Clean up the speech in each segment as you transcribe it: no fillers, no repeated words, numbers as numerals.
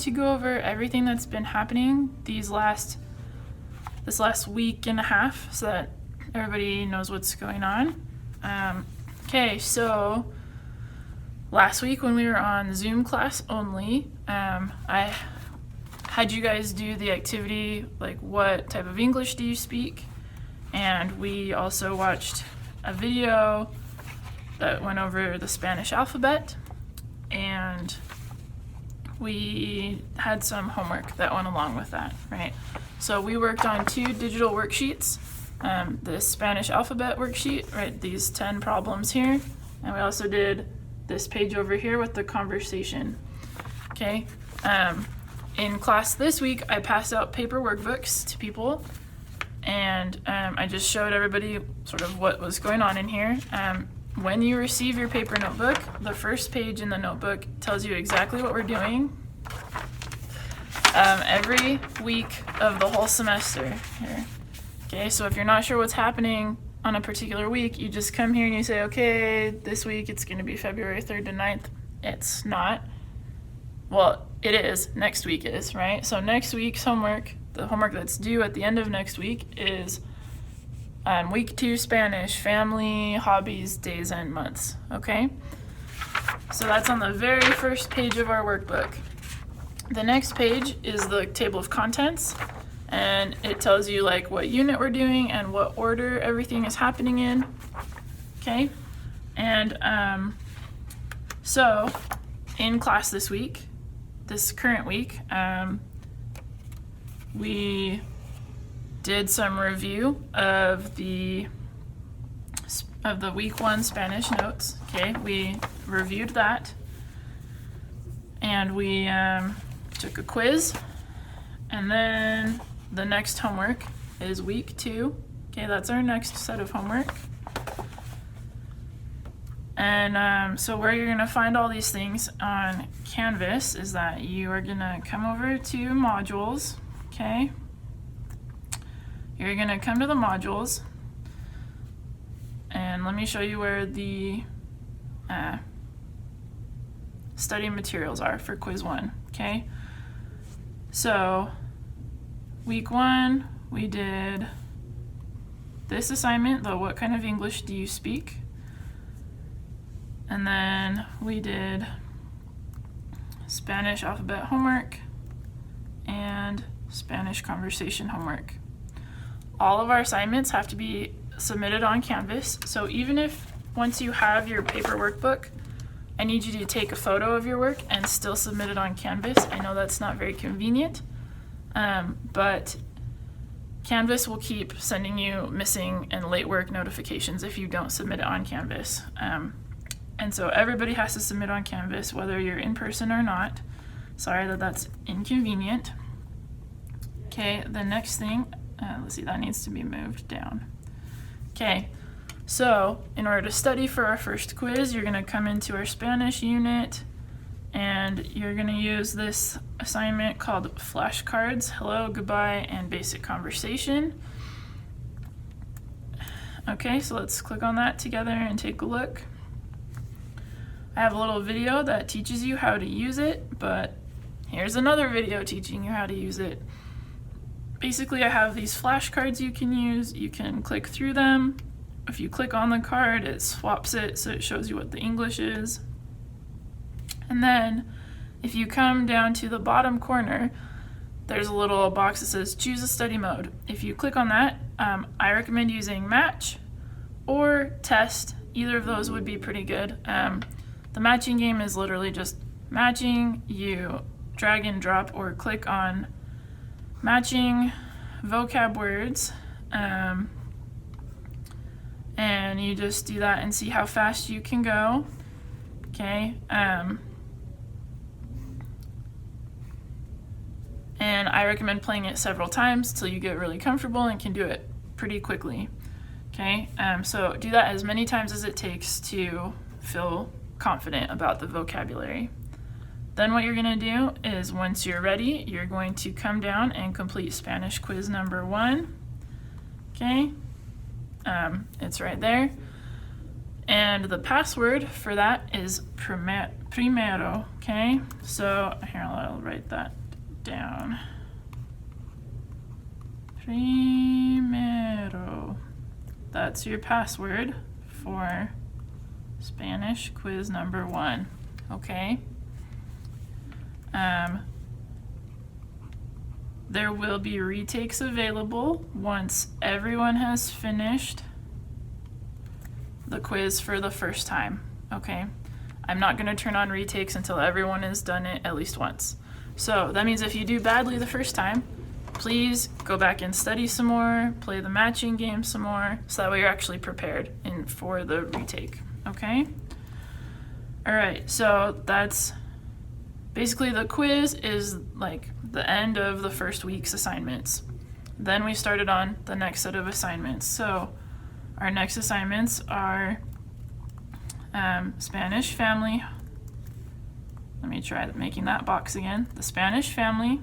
to go over everything that's been happening this last week and a half so that everybody knows what's going on. Okay, so last week when we were on Zoom class only, I had you guys do the activity, like what type of English do you speak? And we also watched a video that went over the Spanish alphabet, and we had some homework that went along with that, right? So we worked on 2 digital worksheets, the Spanish alphabet worksheet, right, these 10 problems here, and we also did this page over here with the conversation, okay? In class this week, I passed out paper workbooks to people, and I just showed everybody sort of what was going on in here. When you receive your paper notebook, the first page in the notebook tells you exactly what we're doing every week of the whole semester here. Okay, so if you're not sure what's happening on a particular week, you just come here and you say, okay, this week it's going to be February 3rd to 9th. It's not. Well, it is. Next week is, right? So next week's homework, the homework that's due at the end of next week is week 2 Spanish, family, hobbies, days, and months, okay? So that's on the very first page of our workbook. The next page is the table of contents, and it tells you like what unit we're doing and what order everything is happening in, okay? And so in class this week, this current week, we did some review of the week 1 Spanish notes. Okay, we reviewed that, and we took a quiz, and then the next homework is week 2. Okay, that's our next set of homework. And so where you're going to find all these things on Canvas is that you are going to come over to modules, okay? You're going to come to the modules, and let me show you where the study materials are for quiz 1, okay? So week 1, we did this assignment, the what kind of English do you speak? And then we did Spanish alphabet homework and Spanish conversation homework. All of our assignments have to be submitted on Canvas. So even if once you have your paper workbook, I need you to take a photo of your work and still submit it on Canvas. I know that's not very convenient, but Canvas will keep sending you missing and late work notifications if you don't submit it on Canvas. And so everybody has to submit on Canvas, whether you're in person or not. Sorry that that's inconvenient. Okay, the next thing, let's see, that needs to be moved down. Okay, so in order to study for our first quiz, you're gonna come into our Spanish unit, and you're gonna use this assignment called flashcards, hello, goodbye, and basic conversation. Okay, so let's click on that together and take a look. I have a little video that teaches you how to use it, but here's another video teaching you how to use it. Basically, I have these flashcards you can use. You can click through them. If you click on the card, it swaps it so it shows you what the English is. And then if you come down to the bottom corner, there's a little box that says choose a study mode. If you click on that, I recommend using match or test. Either of those would be pretty good. The matching game is literally just matching. You drag and drop or click on matching vocab words, and you just do that and see how fast you can go. Okay, and I recommend playing it several times till you get really comfortable and can do it pretty quickly. Okay, so do that as many times as it takes to feel confident about the vocabulary. Then what you're going to do is once you're ready, you're going to come down and complete Spanish quiz number 1. Okay, it's right there. And the password for that is primero, okay? So here, I'll write that down. Primero. That's your password for Spanish quiz number 1, okay? There will be retakes available once everyone has finished the quiz for the first time, okay? I'm not gonna turn on retakes until everyone has done it at least once. So that means if you do badly the first time, please go back and study some more, play the matching game some more, so that way you're actually prepared for the retake, okay? All right, so that's basically the quiz is like the end of the first week's assignments. Then we started on the next set of assignments. So our next assignments are Spanish family. Let me try making that box again. The Spanish family,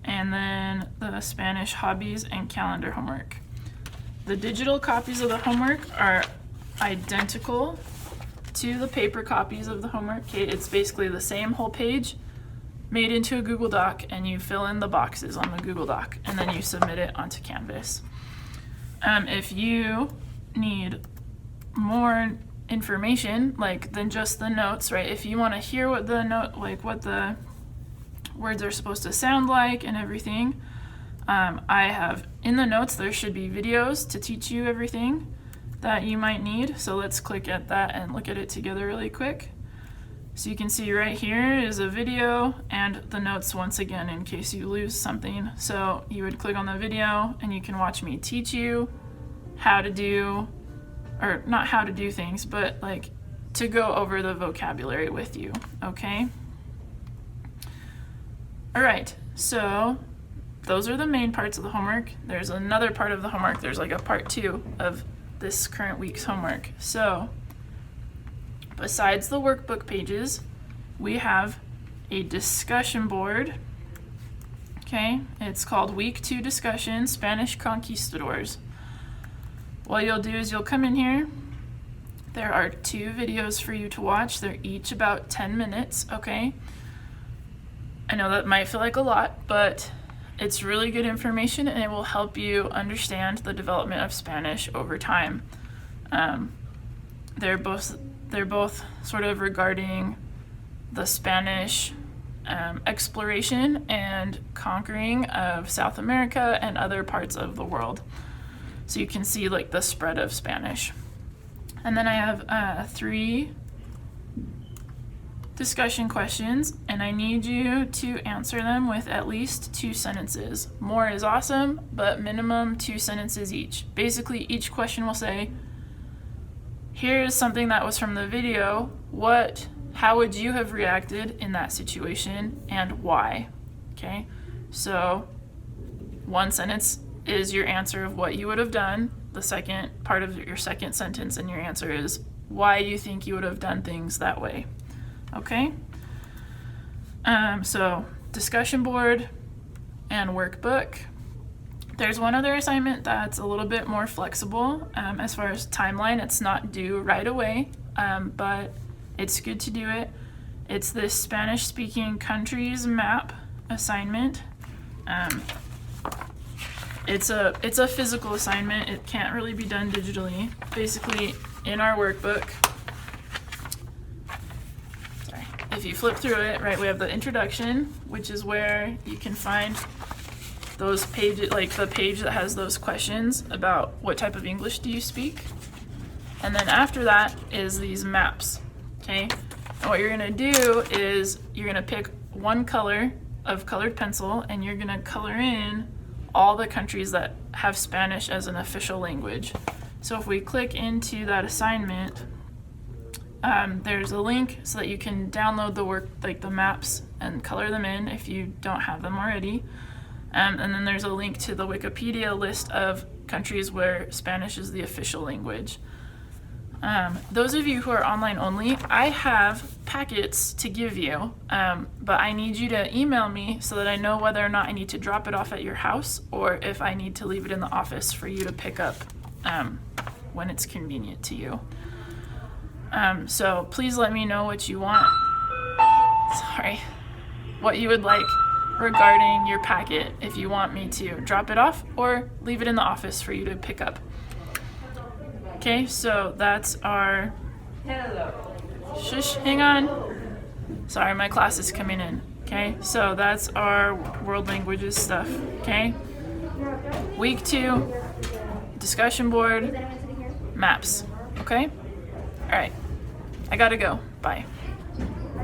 and then the Spanish hobbies and calendar homework. The digital copies of the homework are identical to the paper copies of the homework. Okay, it's basically the same whole page made into a Google Doc, and you fill in the boxes on the Google Doc, and then you submit it onto Canvas. If you need more information, like than just the notes, right? If you want to hear what the what the words are supposed to sound like and everything, I have in the notes there should be videos to teach you everything that you might need. So let's click at that and look at it together really quick. So you can see right here is a video and the notes once again in case you lose something. So you would click on the video and you can watch me teach you how to do, or not how to do things, but like to go over the vocabulary with you, okay? All right, so those are the main parts of the homework. There's another part of the homework. There's like a part 2 of this current week's homework. So besides the workbook pages, we have a discussion board. Okay, it's called Week 2 Discussion, Spanish Conquistadors. What you'll do is you'll come in here. There are 2 videos for you to watch. They're each about 10 minutes, okay? I know that might feel like a lot, but it's really good information and it will help you understand the development of Spanish over time. They're both sort of regarding the Spanish exploration and conquering of South America and other parts of the world. So you can see like the spread of Spanish. And then I have 3 discussion questions, and I need you to answer them with at least 2 sentences. More is awesome, but minimum 2 sentences each. Basically, each question will say, here's something that was from the video. How would you have reacted in that situation and why? Okay, so 1 sentence is your answer of what you would have done. The second part of your second sentence in your answer is why you think you would have done things that way. Okay? So discussion board and workbook. There's one other assignment that's a little bit more flexible as far as timeline. It's not due right away, but it's good to do it. It's this Spanish-speaking countries map assignment. It's a physical assignment. It can't really be done digitally. Basically, in our workbook, if you flip through it, right, we have the introduction, which is where you can find those pages, like the page that has those questions about what type of English do you speak. And then after that is these maps, okay? And what you're gonna do is you're gonna pick one color of colored pencil and you're gonna color in all the countries that have Spanish as an official language. So if we click into that assignment, there's a link so that you can download the maps and color them in if you don't have them already. And then there's a link to the Wikipedia list of countries where Spanish is the official language. Those of you who are online only, I have packets to give you, but I need you to email me so that I know whether or not I need to drop it off at your house or if I need to leave it in the office for you to pick up when it's convenient to you. So please let me know what you want. What you would like regarding your packet, if you want me to drop it off or leave it in the office for you to pick up. Okay, so that's our... Shush, hang on. Sorry, my class is coming in. Okay, so that's our world languages stuff. Okay, week 2, discussion board, maps. Okay, all right, I gotta go. Bye.